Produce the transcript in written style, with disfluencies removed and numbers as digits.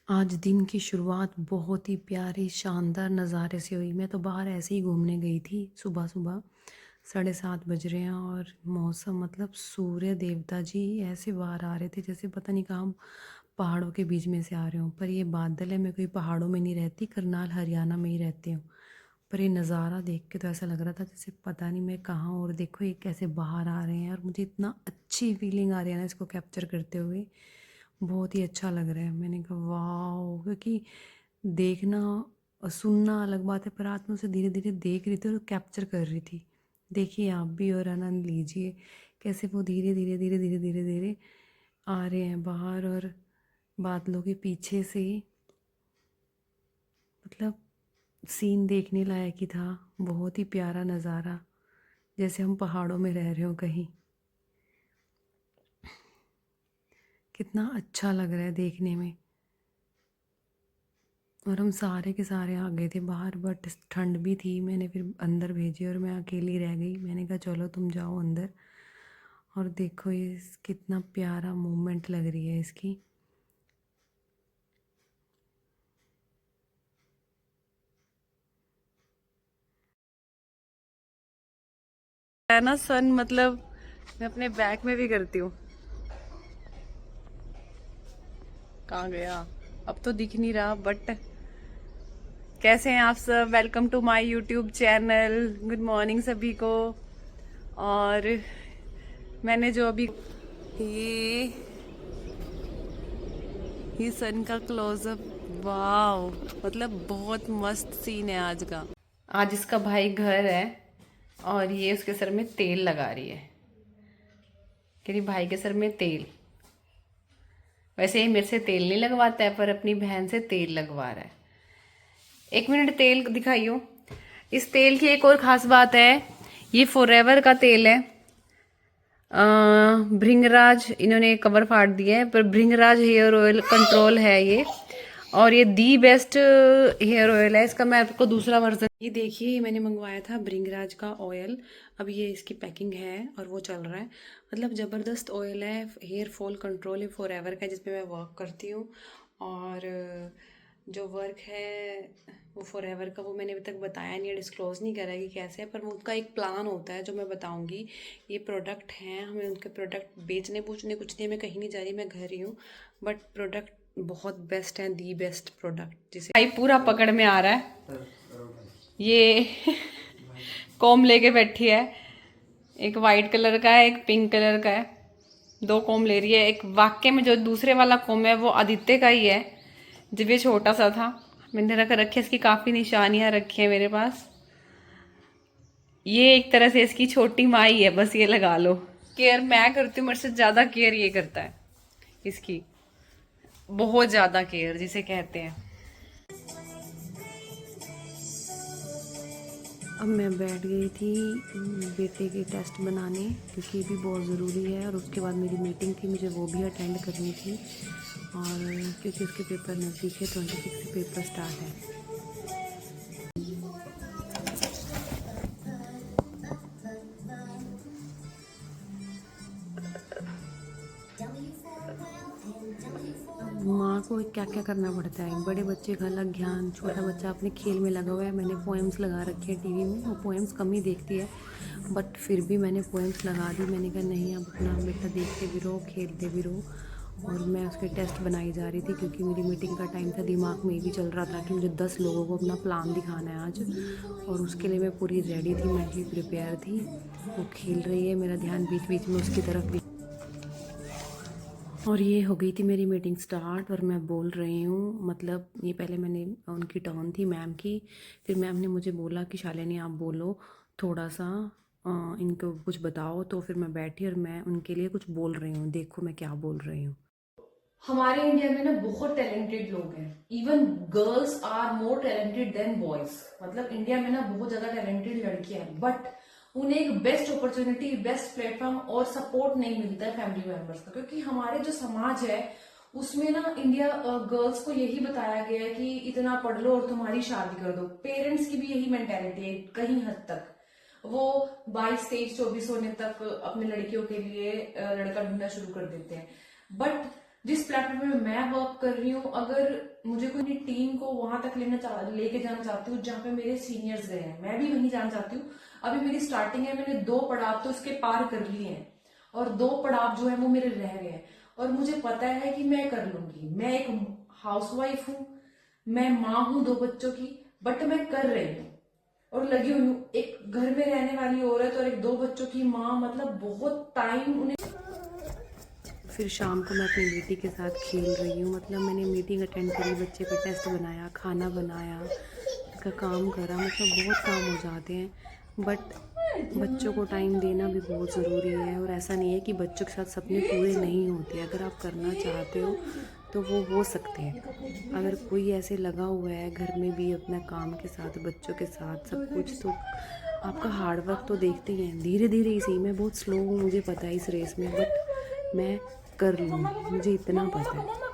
आज दिन की शुरुआत बहुत ही प्यारी शानदार नज़ारे से हुई। मैं तो बाहर ऐसे ही घूमने गई थी सुबह-सुबह, 7:30 बज रहे हैं और मौसम मतलब सूर्य देवता जी ऐसे बाहर आ रहे थे जैसे पता नहीं कहाँ पहाड़ों के बीच में से आ रहे हों। पर ये बादल है, मैं कोई पहाड़ों में नहीं रहती, करनाल हरियाणा में ही रहती हूँ। पर ये नज़ारा देख के तो ऐसा लग रहा था जैसे पता नहीं मैं कहाँ, और देखो ये कैसे बाहर आ रहे हैं और मुझे इतना अच्छी फीलिंग आ रही है ना इसको कैप्चर करते हुए। बहुत ही अच्छा लग रहा है। मैंने कहा वाओ! क्योंकि देखना और सुनना अलग बात है, पर आज मैं उसे धीरे-धीरे देख रही थी और कैप्चर कर रही थी। देखिए आप भी और आनंद लीजिए कैसे वो धीरे-धीरे, धीरे-धीरे, धीरे-धीरे आ रहे हैं बाहर और बादलों के पीछे से मतलब सीन देखने लायक ही था। बहुत ही प्यारा नज़ारा, जैसे हम पहाड़ों में रह रहे हो कहीं। कितना अच्छा लग रहा है देखने में। और हम सारे के सारे आ गए थे बाहर, बट ठंड भी थी। मैंने फिर अंदर भेजे और मैं अकेली रह गई। मैंने कहा चलो तुम जाओ अंदर। और देखो ये कितना प्यारा मूवमेंट लग रही है इसकी। है ना सन, मतलब मैं अपने बैग में भी करती हूँ। कहाँ गया? अब तो दिख नहीं रहा, बट कैसे हैं आप सब? Welcome to my YouTube channel. Good morning सभी को। और मैंने जो अभी ये सन का क्लोजअप, वाओ! मतलब बहुत मस्त सीन है आज का। आज इसका भाई घर है और ये उसके सर में तेल लगा रही है। कह रही भाई के सर में तेल। वैसे ये मेरे से तेल नहीं लगवाता है, पर अपनी बहन से तेल लगवा रहा है। 1 मिनट तेल दिखाइयो। इस तेल की एक और ख़ास बात है, ये फॉरएवर का तेल है। भृंगराज, इन्होंने कवर फाड़ दिया है, पर भृंगराज हेयर ऑयल कंट्रोल है ये। और ये दी बेस्ट हेयर ऑयल है। इसका मैं आपको दूसरा वर्जन, ये देखिए, ये मैंने मंगवाया था भृंगराज का ऑयल। अब ये इसकी पैकिंग है और वो चल रहा है। मतलब ज़बरदस्त ऑयल है, हेयर फॉल कंट्रोल है, फॉरएवर का, जिसमें मैं वर्क करती हूँ। और जो वर्क है वो फॉरएवर का, वो मैंने अभी तक बताया नहीं है, डिस्क्लोज़ नहीं करा है कि कैसे है, पर वो उसका एक प्लान होता है जो मैं बताऊंगी। ये प्रोडक्ट हैं, हमें उनके प्रोडक्ट बेचने पूछने कुछ नहीं, मैं कहीं नहीं जा रही, मैं घर ही हूँ। बट प्रोडक्ट बहुत बेस्ट हैं, दी बेस्ट प्रोडक्ट। जिसे भाई पूरा पकड़ में आ रहा है, ये कॉम लेके बैठी है। एक वाइट कलर का है, एक पिंक कलर का है। 2 कॉम ले रही है। एक वाक्य में जो दूसरे वाला कॉम है वो आदित्य का ही है, जब ये छोटा सा था। मैंने रख रखे, इसकी काफ़ी निशानियाँ रखी हैं मेरे पास। ये एक तरह से इसकी छोटी माई है, बस ये लगा लो। केयर मैं करती हूँ, मेरे से ज़्यादा केयर ये करता है इसकी। बहुत ज़्यादा केयर जिसे कहते हैं। अब मैं बैठ गई थी बेटे के टेस्ट बनाने, क्योंकि ये भी बहुत ज़रूरी है। और उसके बाद मेरी मीटिंग थी, मुझे वो भी अटेंड करनी थी। और क्योंकि उसके पेपर नज़दीक है, 26 से पेपर स्टार्ट है। माँ को क्या क्या करना पड़ता है। बड़े बच्चे का अलग ज्ञान, छोटा बच्चा अपने खेल में लगा हुआ है। मैंने पोएम्स लगा रखी है टीवी में, वो पोएम्स कम ही देखती है, बट फिर भी मैंने पोएम्स लगा दी। मैंने कहा नहीं, अब अपना बेटा देखते भी रहो, खेलते भी रहो। और मैं उसके टेस्ट बनाई जा रही थी, क्योंकि मेरी मीटिंग का टाइम था। दिमाग में ये भी चल रहा था कि मुझे 10 लोगों को अपना प्लान दिखाना है आज, और उसके लिए मैं पूरी रेडी थी, मेंटली प्रिपेयर थी। वो खेल रही है, मेरा ध्यान बीच बीच में उसकी तरफ भी। और ये हो गई थी मेरी मीटिंग स्टार्ट, और मैं बोल रही हूँ। मतलब ये पहले मैंने, उनकी टर्न थी मैम की, फिर मैम ने मुझे बोला कि शालिनी आप बोलो थोड़ा सा, इनको कुछ बताओ। तो फिर मैं बैठी और मैं उनके लिए कुछ बोल रही हूँ। देखो मैं क्या बोल रही हूँ। हमारे इंडिया में ना बहुत टैलेंटेड लोग हैं। Even girls are more talented than boys. मतलब इंडिया में ना बहुत ज्यादा टैलेंटेड लड़कियां हैं, बट उन्हें एक बेस्ट अपॉर्चुनिटी, बेस्ट प्लेटफॉर्म और सपोर्ट नहीं मिलता है फैमिली मेंबर्स का। क्योंकि हमारे जो समाज है उसमें ना इंडिया गर्ल्स को यही बताया गया है कि इतना पढ़ लो और तुम्हारी शादी कर दो। पेरेंट्स की भी यही मेंटेलिटी है कहीं हद तक। वो 22, 23, 24 होने तक अपने लड़कियों के लिए लड़का ढूंढना शुरू कर देते हैं। बट जिस प्लेटफॉर्म पे मैं वर्क कर रही हूँ, अगर मुझे कोई टीम को वहां तक लेके जाना चाहती हूँ जहाँ पे मेरे सीनियर्स गए हैं, मैं भी वहीं जाना चाहती हूँ। अभी मेरी स्टार्टिंग है, मैंने 2 पड़ाव तो उसके पार कर लिए हैं और 2 पड़ाव जो है वो मेरे रह गए हैं और मुझे पता है कि मैं कर लूंगी। मैं एक हाउसवाइफ हूँ, मैं माँ हूँ 2 बच्चों की, बट मैं कर रही हूँ और लगी हुई हूँ। एक घर में रहने वाली औरत और एक 2 बच्चों की माँ, मतलब बहुत टाइम उन्हें। फिर शाम को मैं अपनी बेटी के साथ खेल रही हूँ, मतलब मैंने मीटिंग अटेंड करी, बच्चे का टेस्ट बनाया, खाना बनाया, का काम करा, मतलब बहुत काम हो जाते हैं। बट बच्चों को टाइम देना भी बहुत ज़रूरी है और ऐसा नहीं है कि बच्चों के साथ सपने पूरे नहीं होते। अगर आप करना चाहते हो तो वो हो सकते हैं। अगर कोई ऐसे लगा हुआ है घर में भी अपना काम के साथ, बच्चों के साथ सब कुछ, तो आपका हार्ड वर्क तो देखते ही हैं। धीरे धीरे ही सही, मैं बहुत स्लो हूँ मुझे पता है इस रेस में, बट मैं कर लूँगी, मुझे इतना पता है।